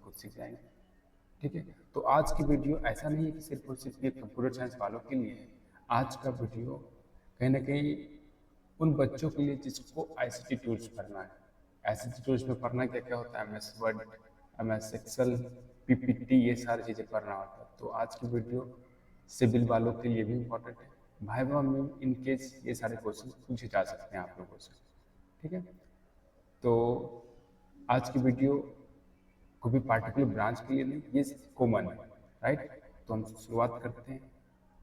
खुद सीख जाएंगे। ठीक है, तो आज की वीडियो ऐसा नहीं है कि सिर्फ और सिर्फ ये कंप्यूटर साइंस वालों के लिए है। आज का वीडियो कहीं ना कहीं उन बच्चों के लिए जिसको आईसीटी टूल्स पढ़ना है। आईसीटी टूल्स में पढ़ना क्या क्या होता है, MS Word, MS Excel, PPT, ये सारी चीज़ें पढ़ना होता है। तो आज की वीडियो सिविल वालों के लिए भी इम्पोर्टेंट है। वाइवा में इन केस ये सारे क्वेश्चन पूछे जा सकते हैं आप लोगों से। ठीक है, तो आज की वीडियो कोई भी पार्टिकुलर ब्रांच के लिए नहीं, ये कॉमन है, राइट। तो हम शुरुआत करते हैं।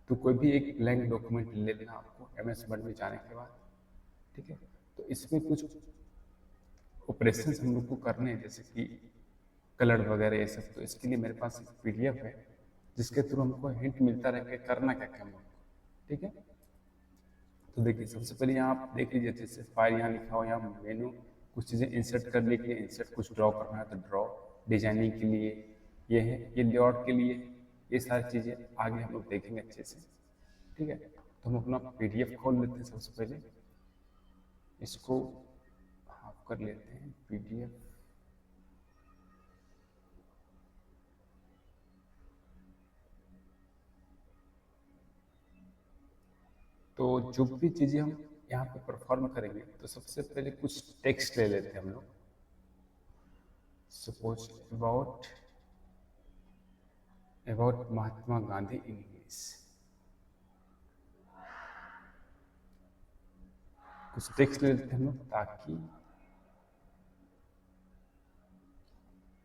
तो कोई भी एक ब्लैंक डॉक्यूमेंट ले लेना आपको एमएस वर्ड में जाने के बाद। ठीक है, तो इसमें कुछ ऑपरेशन हम लोग को करने हैं, जैसे कि कलर वगैरह ये सब। तो इसके लिए मेरे पास एक पीडीएफ है जिसके थ्रू हमको हिंट मिलता रहे कि करना क्या क्या हम लोग। ठीक है, तो देखिए सबसे पहले यहाँ आप देख लीजिए, जैसे फाइल यहाँ लिखा हो, यहाँ मेनू, कुछ चीज़ें इंसर्ट करने के लिए इंसर्ट, कुछ ड्रॉ करना है तो ड्रॉ, डिजाइनिंग के लिए ये है, ये लेआउट के लिए, ये सारी चीज़ें आगे हम लोग देखेंगे अच्छे से। ठीक है, तो हम अपना पीडीएफ खोल लेते हैं। सबसे पहले इसको हाफ कर लेते हैं पीडीएफ। तो जो भी चीज़ें हम यहाँ पे परफॉर्म करेंगे, तो सबसे पहले कुछ टेक्स्ट ले लेते हैं हम लोग। Suppose about Mahatma Gandhi in English, कुछ टेक्स्ट ले लेते हैं हम लोग, ताकि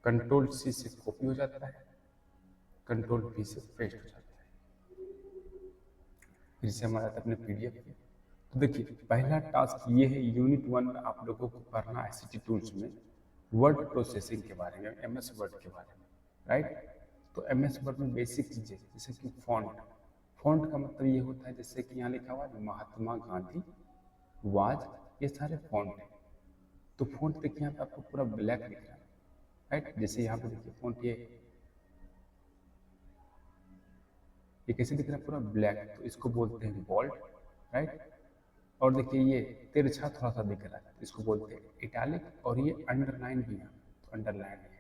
कंट्रोल सी से कॉपी हो जाता है, कंट्रोल वी से पेस्ट हो जाता है, फिर से हमारा अपने पीडीएफ पे। तो देखिए पहला टास्क ये है, यूनिट 1 में आप लोगों को पढ़ना आईसीटी टूल्स में वर्ड प्रोसेसिंग के बारे में, एमएस वर्ड के बारे में, राइट। तो एमएस वर्ड में बेसिक चीज़ें जैसे कि फॉन्ट। फॉन्ट का मतलब ये होता है, जैसे कि यहाँ लिखा हुआ है महात्मा गांधी वाज, ये सारे फॉन्ट हैं। तो फॉन्ट देखिए यहाँ पे आपको पूरा ब्लैक दिख रहा है, राइट। जैसे यहाँ पे देखिए फॉन्ट ये कैसे दिख रहा है, पूरा ब्लैक, तो इसको बोलते हैं बोल्ड, राइट। और देखिए ये तिरछा थोड़ा सा दिख रहा है, इसको बोलते हैं इटैलिक, और ये अंडरलाइन भी है, तो अंडरलाइन है।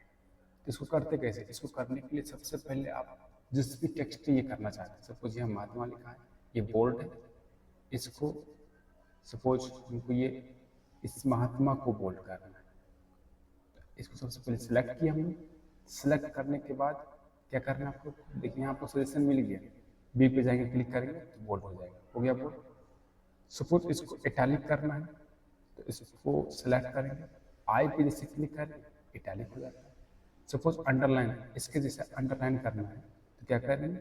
तो इसको करते कैसे, इसको करने के लिए सबसे पहले आप जिस भी टेक्स्ट ये करना चाहते हैं, सपोज यहाँ महात्मा लिखा है, ये बोल्ड है, इसको सपोज हमको ये इस महात्मा को बोल्ड करना है, इसको सबसे पहले सिलेक्ट किया हमने। सिलेक्ट करने के बाद क्या करना है आपको, देखिए यहाँ आपको सजेशन मिल गया, बी पे जाएंगे, क्लिक करेंगे तो बोल्ड हो जाएगा, हो गया बोल्ड। सपोज इसको इटैलिक करना है, तो इसको सिलेक्ट करेंगे, आई पे जैसे क्लिक करेंगे इटैलिक हो जाता है। सपोज अंडरलाइन, इसके जैसे अंडरलाइन करना है तो क्या करेंगे,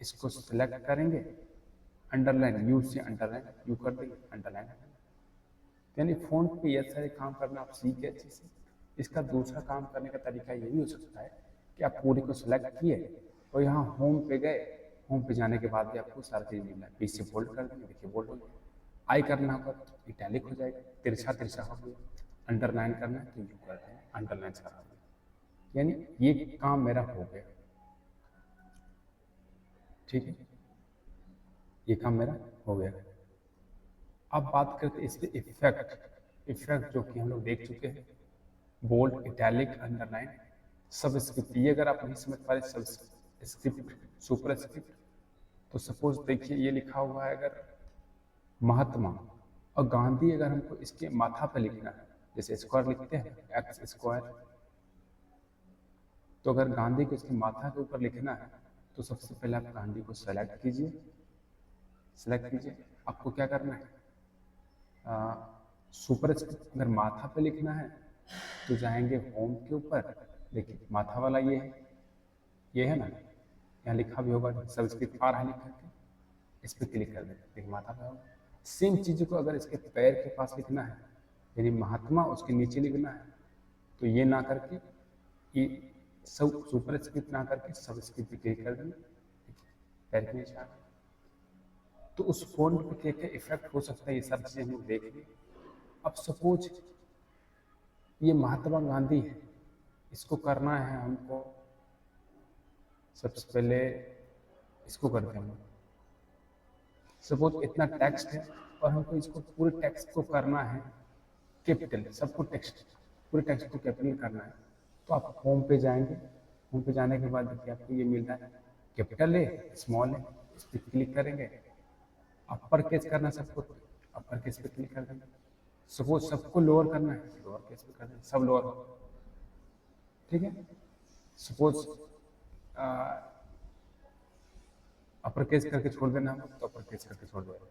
इसको सिलेक्ट करेंगे, अंडरलाइन, यू से अंडरलाइन, यू कर देंगे, अंडरलाइन। यानी फ़ॉन्ट पे ये सारे काम करना आप सीख गए अच्छे से। इसका दूसरा काम करने का तरीका ये भी हो सकता है कि आप पूरे को सिलेक्ट किए और यहाँ होम पे गए, होम पे जाने के बाद भी आपको सारा चीज़ मिल रहा है, पीछे बोल्ड कर देंगे, देखिए बोल्ड हो गया। आई करना होगा तो इटैलिक हो जाएगा, तिरछा तिरछा हो गया। अंडरलाइन करना है तो यू करते हैं, अंडरलाइन करा दिया, यानी ये काम मेरा हो गया। ठीक है, ये काम मेरा हो गया। अब बात करते हैं इस पे इफेक्ट जो कि हम लोग देख चुके हैं, बोल्ड, इटैलिक, अंडरलाइन, सब स्क्रिप्ट। ये अगर आप नहीं समझ पा रहे सब स्क्रिप्ट, सुपर स्क्रिप्ट, तो सपोज देखिए ये लिखा हुआ है अगर महात्मा और गांधी, अगर हमको इसके माथा पे लिखना है, जैसे स्क्वायर लिखते हैं एक्स स्क्वायर, तो अगर गांधी को इसके माथा के ऊपर लिखना है तो सबसे पहले आप गांधी को सेलेक्ट कीजिए। सेलेक्ट कीजिए, आपको क्या करना है, सुपर स्क्रिप्ट अगर माथा पे लिखना है तो जाएंगे होम के ऊपर, देखिए माथा वाला ये है ना, यहाँ लिखा भी होगा सबस्क्रिप्ट आर है लिखा के, इस पर क्लिक कर देंगे, देखिए माथा पे होगा। सेम चीज़ को अगर इसके पैर के पास लिखना है, यानी महात्मा उसके नीचे लिखना है, तो ये ना करके ये सब सुपर स्क्रिप्ट ना करके सबस्क्रिप्ट पे क्लिक कर देंगे, पैर के नीचे। तो उस फॉन्ट पे क्या क्या इफेक्ट हो सकता है, ये सब चीज़ें हम लोग देख लें। अब सपोज ये महात्मा गांधी है, इसको करना है हमको, सबसे पहले इसको करते हैं हम। सपोज इतना टेक्स्ट है और हमको इसको पूरे टेक्स्ट को करना है कैपिटल, सबको टेक्स्ट, पूरे टेक्स्ट को कैपिटल करना है, तो आप होम पे जाएंगे, होम पे जाने के बाद देखिए आपको ये मिल रहा है कैपिटल ए, स्मॉल ए, इस पर क्लिक करेंगे। अपर केस करना सबको, अपर केस पे क्लिक कर देंगे। सपोज सबको लोअर करना है, लोअर केस पे कर देंगे, सब लोअर हो, ठीक है। सपोज अपर केस करके छोड़ देना है तो अपर केस करके छोड़ देना,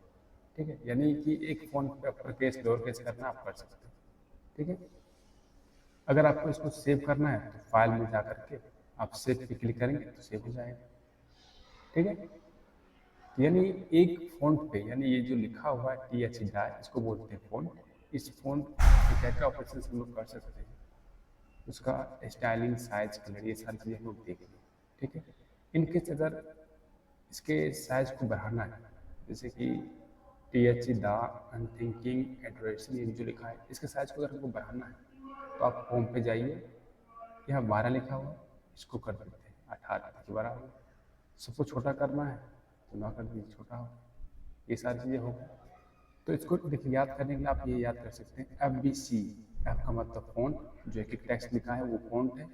ठीक है। यानी कि एक फोन पे अपर केस लोअर केस करना आप कर सकते हैं, ठीक है। अगर आपको इसको सेव करना है तो फाइल में जा करके आप सेव पे क्लिक करेंगे तो सेव हो जाएगा, ठीक है। यानी एक फ़ॉन्ट पे, यानी ये जो लिखा हुआ है TH डाई, इसको बोलते हैं फ़ॉन्ट। इस फ़ॉन्ट पे क्या क्या ऑपरेशन हम लोग कर सकते हैं, उसका स्टाइलिंग, साइज, कलर, ये सारी चीज़ें हम लोग देखेंगे, ठीक है। इनकेस अगर इसके साइज को बढ़ाना है, जैसे कि TH दा अनथिंकिंग एड्रेसिंग, ये जो लिखा है इसके साइज को अगर हमको बढ़ाना है तो आप होम पे जाइए, यहाँ 12 लिखा हुआ है, इसको कर देते हैं 18 के बराबर। सबको छोटा करना है तो ना कर दीजिए, छोटा हो, ये सारी चीज़ें हो गई। तो इसको देखिए याद करने के लिए आप ये याद कर सकते हैं FBC, एफ का मतलब फ़ॉन्ट, जो एक टेक्स्ट लिखा है वो फ़ॉन्ट है,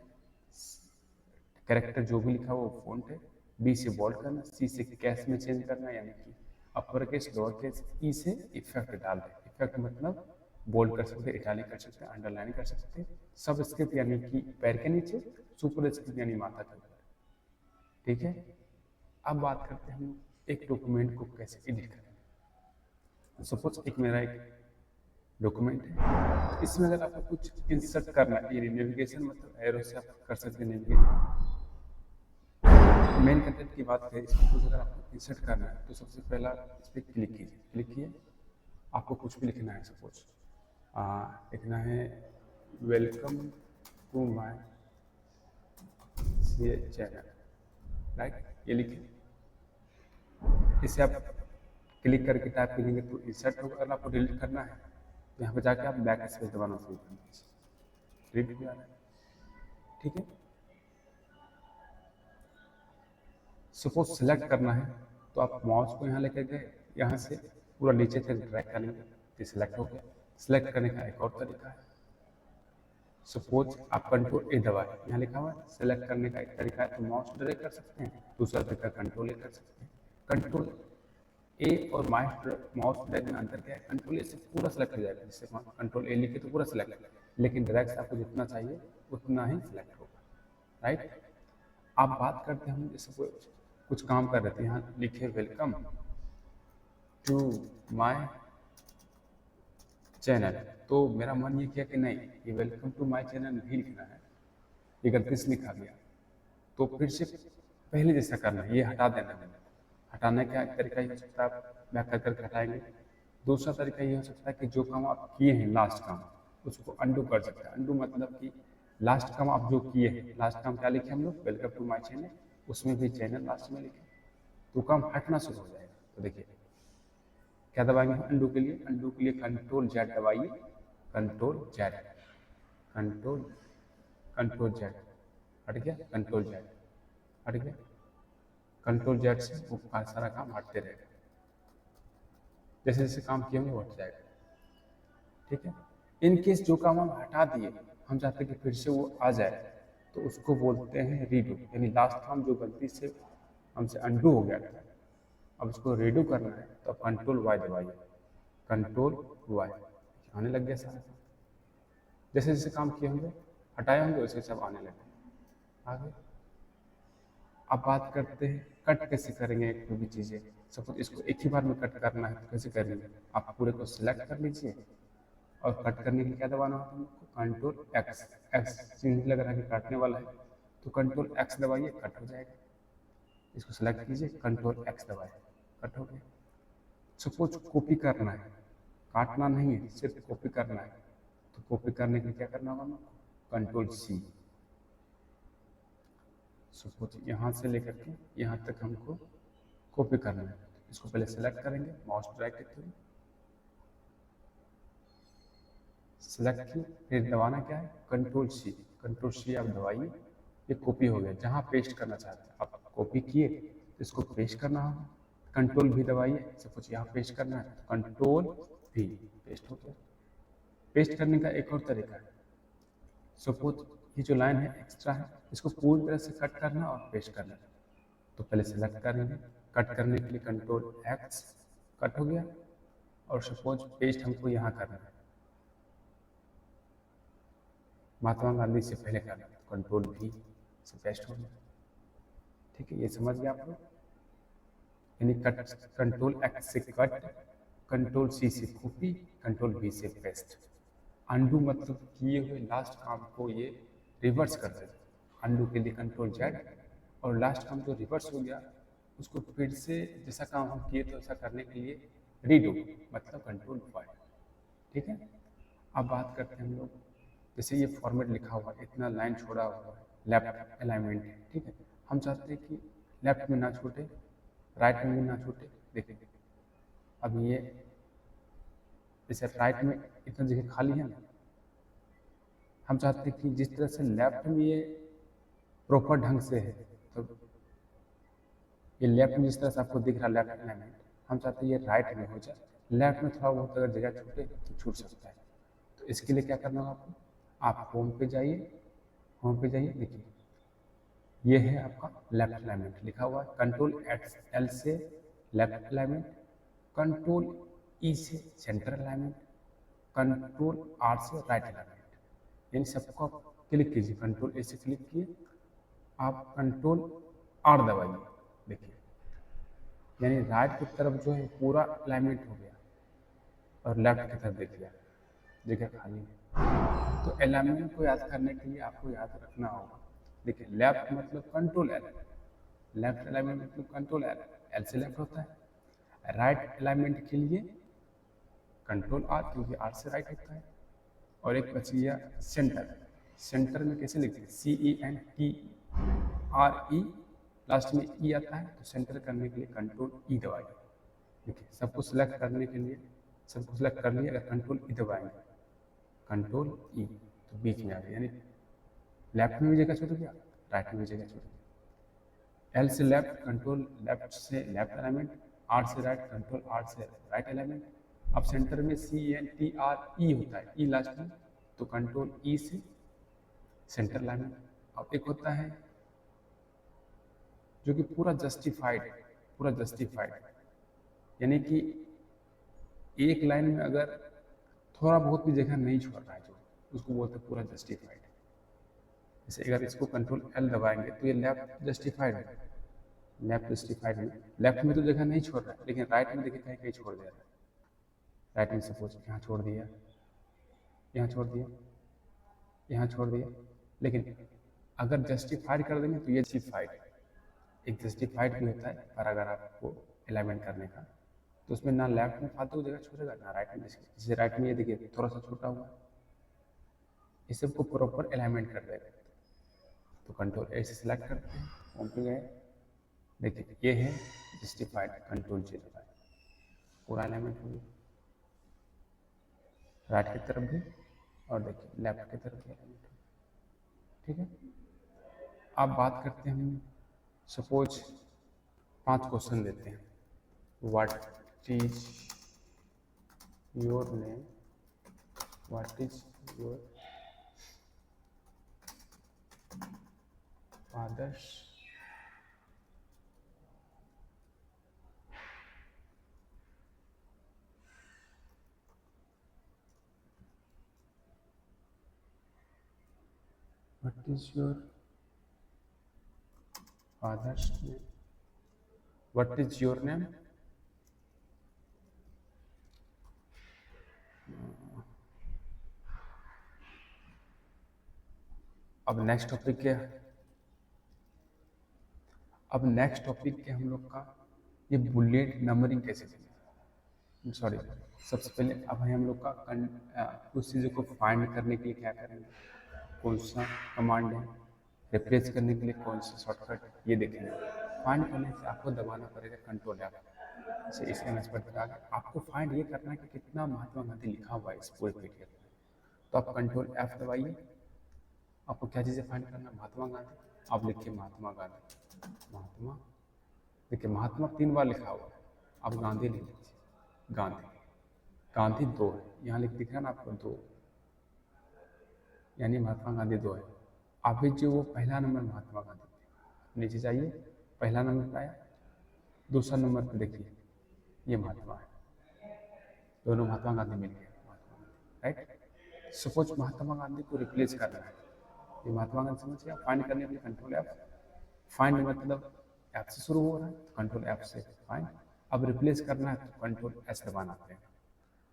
कैरेक्टर जो भी लिखा है वो फ़ॉन्ट है, B से बोल्ड करना, C से कैश में चेंज करना, यानी कि upper case, lower case, E से इफेक्ट डाल दें। इफेक्ट मतलब बोल्ड कर सकते हैं, इटालिक कर सकते हैं, अंडरलाइन कर सकते हैं, सब स्क्रिप्ट यानी कि पैर के नीचे, सुपर स्क्रिप्ट यानी माथा के ऊपर, ठीक है। अब बात करते हैं हम एक डॉक्यूमेंट को कैसे एडिट करें। सपोज एक मेरा एक डॉक्यूमेंट है, इसमें अगर आपको कुछ इंसर्ट करना है, ये नेविगेशन मतलब एरो से आप कर सकते हैं नेविगेट। मेन कंटेंट की बात करें, इसमें कुछ अगर आपको इंसर्ट करना है तो सबसे पहला इस पर क्लिक कीजिए, क्लिक किए, आपको कुछ भी लिखना है। सपोज लिखना है welcome to my channel, right, ये लिखिए। इसे आप क्लिक करके टाइप करेंगे तो इंसर्ट होगा। अगर आपको डिलीट करना है तो यहाँ पे जाके आप बैक स्पेस दबाना शुरू कर दीजिए, डिलीट हो जा रहा है, ठीक है। सपोज सेलेक्ट करना है तो आप माउस को यहाँ लेकर गए, यहाँ से पूरा नीचे तक ड्रैग करेंगे तो सिलेक्ट हो गया। सिलेक्ट करने का एक और तरीका है, सपोज आप कंट्रोल ए दबाए, यहाँ लिखा हुआ है सेलेक्ट करने का एक तरीका है, तो माउस ड्रैग कर सकते हैं, दूसरा तरीका कंट्रोल ए कर सकते हैं। कंट्रोल ए और माउस ड्रैग में अंतर क्या है, कंट्रोल ए से पूरा सेलेक्ट हो जाएगा, जिससे कंट्रोल ए लिखे तो पूरा सेलेक्ट, लेकिन ड्रैग से आपको जितना चाहिए उतना ही सिलेक्ट होगा, राइट। आप बात करते हैं, हम जैसे कुछ काम कर रहे थे, यहाँ लिखे वेलकम टू माय चैनल, तो मेरा मन ये किया कि नहीं, ये वेलकम टू माय चैनल नहीं लिखना है, ये गलती से लिखा गया, तो फिर से पहले जैसा करना है, ये हटा देना है। हटाने का एक तरीका ये हो सकता है, आप बैक कर करके हटाएंगे। दूसरा तरीका ये हो सकता है कि जो काम आप किए हैं लास्ट काम, उसको अंडू कर सकते हैं। अंडू मतलब कि लास्ट काम आप जो किए हैं, लास्ट काम क्या लिखे हम लोग, वेलकम टू माय चैनल, उसमें भी चैनल लास्ट में लिखे, तो काम हटना शुरू हो जाएगा। तो देखिए क्या दबाएंगे अंडू के लिए, अंडू के लिए कंट्रोल जेड दबाइए, control Z, control control Z, हट गया, कंट्रोल जेड हट गया, कंट्रोल जेड से वो सारा काम हटते रहेगा, जैसे जैसे काम किए होंगे वो हट जाएगा, ठीक है। इन केस जो काम हम हटा दिए, हम चाहते हैं कि फिर से वो आ जाए, तो उसको बोलते हैं रीडू, यानी लास्ट काम जो गलती से हमसे अंडू हो गया था, अब उसको रीडू करना है तो आप कंट्रोल वाई दबाइए, कंट्रोल वाई, आने लग गया सारा। जैसे जैसे काम किए होंगे हटाए होंगे वैसे सब आने लगे, आगे। अब बात करते हैं कट कैसे करेंगे कोई भी चीज़ें। सपोज इसको एक ही बार में कट करना है तो कैसे करेंगे, आप पूरे को सिलेक्ट कर लीजिए और कट करने के लिए क्या दबाना होता है, कंट्रोल एक्स, एक्स चिन्ह लग रहा है कि काटने वाला है, तो कंट्रोल एक्स दबाइए, कट हो जाएगा। इसको सेलेक्ट कीजिए, कंट्रोल एक्स दबाए, कट हो गया। सपोज कॉपी करना है, काटना नहीं है, सिर्फ कॉपी करना है, तो कॉपी करने के लिए क्या करना होगा, कंट्रोल सी। सपोज यहाँ से लेकर के यहाँ तक हमको कॉपी करना है, इसको पहले सेलेक्ट करेंगे, माउस ड्रैग के थ्रू सेलेक्ट किए, फिर दबाना क्या है, कंट्रोल सी, कंट्रोल सी आप दबाइए, ये कॉपी हो गया। जहाँ पेस्ट करना चाहते हैं आप कॉपी किए तो इसको पेस्ट करना होगा, कंट्रोल भी दबाइए, सपोज यहाँ पेस्ट करना है तो कंट्रोल भी, पेस्ट हो गया। पेस्ट करने का एक और तरीका है, सपोज ये जो लाइन है एक्स्ट्रा है, इसको पूरी तरह से कट करना और पेस्ट करना। तो पहले सेलेक्ट करेंगे, कट करने के लिए कंट्रोल एक्स, कट हो गया। और सपोज पेस्ट हमको यहाँ करना है, महात्मा गांधी से पहले करना है, तो कंट्रोल भी से पेस्ट हो गया। ठीक है, ये समझ गया आप लोग? यानी कट, कंट्रोल एक्स से कट, कंट्रोल सी से कॉपी, कंट्रोल वी से पेस्ट। अंडू मतलब किए हुए लास्ट काम को ये रिवर्स कर देगा। अंडू के लिए कंट्रोल जेड, और लास्ट काम जो रिवर्स हो गया उसको फिर से जैसा काम हम किए थे वैसा करने के लिए रीडू मतलब कंट्रोल वाई। ठीक है, अब बात करते हैं हम लोग, जैसे ये फॉर्मेट लिखा हुआ है, इतना लाइन छोड़ा हुआ है, लेफ्ट अलाइनमेंट है। ठीक है, हम चाहते हैं कि लेफ्ट में ना छूटे, राइट में भी ना छूटे। देखिए अब ये जैसे राइट में इतना जगह खाली है ना, हम चाहते हैं कि जिस तरह से लेफ्ट में ये प्रॉपर ढंग से है, तो ये लेफ्ट में जिस तरह से आपको दिख रहा है लेफ्ट अलाइनमेंट, हम चाहते हैं ये राइट में हो जाए। लेफ्ट में थोड़ा बहुत अगर जगह छूटे तो छूट सकता है। तो इसके लिए क्या करना होगा आपको, आप होम पे जाइए, होम पे जाइए, देखिए ये है आपका लेफ्ट अलाइनमेंट लिखा हुआ है। कंट्रोल एल से लेफ्ट अलाइनमेंट, कंट्रोल ई से सेंटर अलाइनमेंट, कंट्रोल आर से राइट अलाइनमेंट। यानी सबको आप क्लिक कीजिए, कंट्रोल ए से क्लिक किए, आप कंट्रोल आर दबाइए, देखिए यानी राइट की तरफ जो है पूरा अलाइनमेंट हो गया, और लेफ्ट की तरफ देखिए जगह खाली है। तो अलाइनमेंट को याद करने के लिए आपको याद रखना होगा, देखिए लेफ्ट मतलब कंट्रोल एल, लेफ्ट अलाइनमेंट मतलब कंट्रोल एल, एल से लेफ्ट होता है। राइट अलाइनमेंट के लिए कंट्रोल आर, क्योंकि आर से राइट होता है। और एक बच गया सेंटर, सेंटर में कैसे लिखते हैं, CENTRE, लास्ट में ई आता है, तो सेंटर करने के लिए कंट्रोल ई दबाइए। देखिए सबको सिलेक्ट करने के लिए, सबको सिलेक्ट कर लिया, अगर कंट्रोल ई दबाएंगे, कंट्रोल ई, तो बीच में आ गया, यानी लेफ्ट में भी जगह छूट गया, राइट में भी जगह छूट गया। एल से लेफ्ट, कंट्रोल लेफ्ट से लेफ्ट अलाइनमेंट, आर से राइट, कंट्रोल आर से राइट अलाइनमेंट। अब सेंटर में CENTRE होता है, ई लास्ट में, तो कंट्रोल ई से सेंटर अलाइनमेंट। अब एक होता है जो कि पूरा जस्टिफाइड, पूरा जस्टिफाइड, यानी कि एक लाइन में अगर थोड़ा बहुत भी जगह नहीं छोड़ रहा है, जो उसको बोलते हैं पूरा जस्टिफाइड। जैसे अगर इसको कंट्रोल एल दबाएंगे तो ये लेफ्ट जस्टिफाइड है, लेफ्ट जस्टिफाइड में लेफ्ट में तो जगह नहीं छोड़ रहा है, लेकिन राइट में देखिए कहीं कहीं छोड़ दे रहा है। राइट में सपोज यहाँ छोड़ दिया, यहाँ छोड़ दिया, यहाँ छोड़ दिया, लेकिन अगर जस्टिफाइड कर देंगे तो ये जस्टिफाइड, एक जस्टिफाइड भी होता है पर अगर आपको अलाइनमेंट करने का, तो उसमें ना लेफ्ट में फालतू जगह छोड़ेगा ना राइट में। जैसे राइट में ये देखिए थोड़ा सा छोटा हुआ, इस सबको प्रॉपर अलाइनमेंट कर देगा। तो कंट्रोल ए से सिलेक्ट करते हैं, होम पे गए, देखिए ये है जस्टिफाइड, कंट्रोल जे दबाए, पूरा अलाइनमेंट हो गया राइट की तरफ भी, और देखिए लेफ्ट की तरफ भी अलाइनमेंट हो गया। ठीक है, अब बात करते हैं हम, सपोज 5 क्वेश्चन देते हैं, what is your name, what is your fathers what is your father's name, what is your name, अब नेक्स्ट टॉपिक क्या है, अब नेक्स्ट टॉपिक के हम लोग का ये बुलेट नंबरिंग कैसे देंगे, सॉरी सबसे पहले अब है हम लोग का कुछ चीज़ों को फाइंड करने के लिए क्या करेंगे, कौन सा कमांड है, रिप्लेस करने के लिए कौन सा शॉर्टकट, ये देखेंगे। फाइंड करने से आपको दबाना पड़ेगा कंट्रोल एफ, जैसे इस एम एस पर आपको फाइंड ये करना है कि कितना महात्मा गांधी लिखा हुआ है इस पूरे पीडीएफ में। तो आप कंट्रोल एफ दबाइए, आपको क्या चीज़ें फाइंड करना, महात्मा गांधी, आप लिखिए महात्मा गांधी, महात्मा, देखिए महात्मा 3 बार लिखा हुआ है, आप गांधी लिख लीजिए, गांधी, गांधी 2 है, यहाँ लिख दिख रहा है ना आपको 2, यानी महात्मा गांधी 2 है। अभी जो वो पहला नंबर महात्मा गांधी पे, नीचे जाइए, पहला नंबर पे आया, दूसरा नंबर पे देखिए ये महात्मा है, दोनों महात्मा गांधी मिल गए, महात्मा गांधी, राइट। सपोज महात्मा गांधी को रिप्लेस करना है, ये महात्मा गांधी समझिए, फाइंड करने के लिए कंट्रोल एफ, फाइंड मतलब एफ से शुरू हो रहा है तो कंट्रोल एफ से फाइंड, अब रिप्लेस करना है तो कंट्रोल एस दबाना पड़ेगा।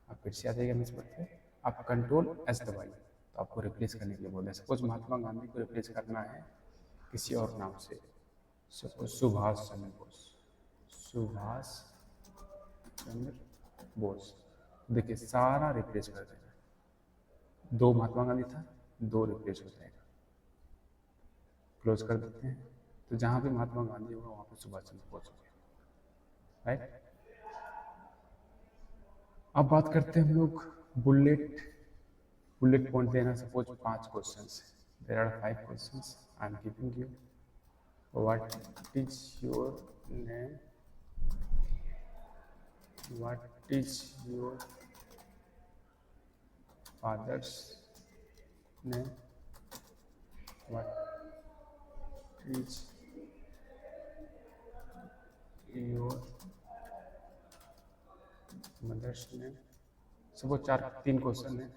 आप फिर से आ जाइएगा मिस पर, आप कंट्रोल एस दबाइए तो आपको रिप्लेस करने के लिए बोल रहे हैं। सपोज महात्मा गांधी को रिप्लेस करना है किसी और नाम से, सपोज सुभाष चंद्र बोस, सुभाष चंद्र बोस, देखिए सारा रिप्लेस कर देगा, दो महात्मा गांधी था, दो रिप्लेस हो जाएगा, क्लोज कर देते हैं, तो जहाँ भी महात्मा गांधी होगा वहाँ पे सुभाष चंद्र बोस हो गया, राइट। अब बात करते हैं हम लोग बुलेट पॉइंट देना। Suppose 5 questions, there are 5 questions, I am giving you, what is your name, what is your father's name, what is your mother's name. Suppose 3 question है।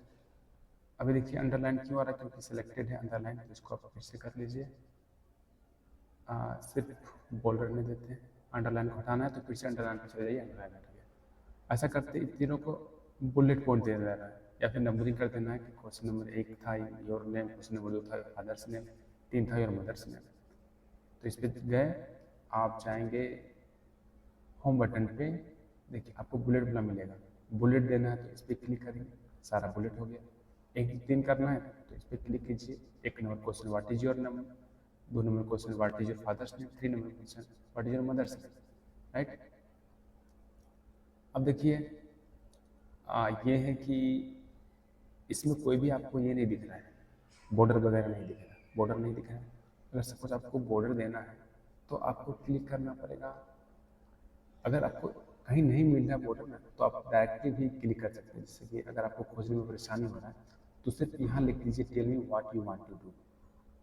अभी देखिए अंडरलाइन क्यों आ रहा है, क्योंकि सिलेक्टेड है अंडरलाइन, तो इसको आप फिर से कर लीजिए, सिर्फ बोल्ड रहने देते हैं, अंडरलाइन को हटाना है तो फिर से अंडरलाइन पर चले जाइए, अंडरलाइन हट गया। ऐसा करते इन तीनों को बुलेट पॉइंट दे रहा है, या फिर नंबरिंग कर देना है कि क्वेश्चन नंबर 1 था योर नेम, क्वेश्चन नंबर 2 था योर फादर्स नेम, 3 था योर मदर्स नेम। तो इस पर गए, आप जाएंगे होम बटन पे, देखिए आपको बुलेट वाला मिलेगा, बुलेट देना है तो इस पर क्लिक करिए, सारा बुलेट हो गया। 1 2 3 करना है तो इस पर क्लिक कीजिए, 1 number question what is your name, 2 number question what is your father's name, 3 number question what is your mother's name, right. अब देखिए ये है कि इसमें कोई भी आपको ये नहीं दिख रहा है, बॉर्डर वगैरह नहीं दिख रहा, बॉर्डर नहीं दिख रहा है। अगर सपोज आपको बॉर्डर देना है तो आपको क्लिक करना पड़ेगा, अगर आपको कहीं नहीं मिल रहा है बॉर्डर में तो आप डायरेक्टली भी क्लिक कर सकते हैं। जैसे कि अगर आपको खोजने में परेशानी हो रहा है तो सिर्फ यहाँ लिख दीजिए tell me what you want to do,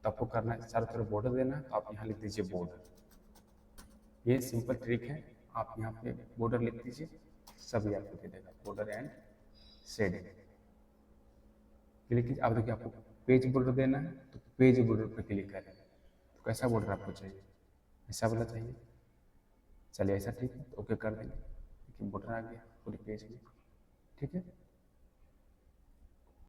तो आपको करना है चारों तरफ बॉर्डर देना है तो आप यहाँ लिख दीजिए बॉर्डर। ये सिंपल ट्रिक है, आप यहाँ पे बॉर्डर लिख दीजिए, सभी आपको दे देगा, बॉर्डर एंड शेडिंग क्लिक कीजिए। अब देखिए आपको पेज बॉर्डर देना है तो पेज बॉर्डर पर क्लिक करें, तो कैसा बॉर्डर आपको चाहिए, ऐसा वाला चाहिए, चलिए ऐसा ठीक है तो ओके कर देंगे, देखिए बॉर्डर आ गया पूरे पेज में, ठीक है।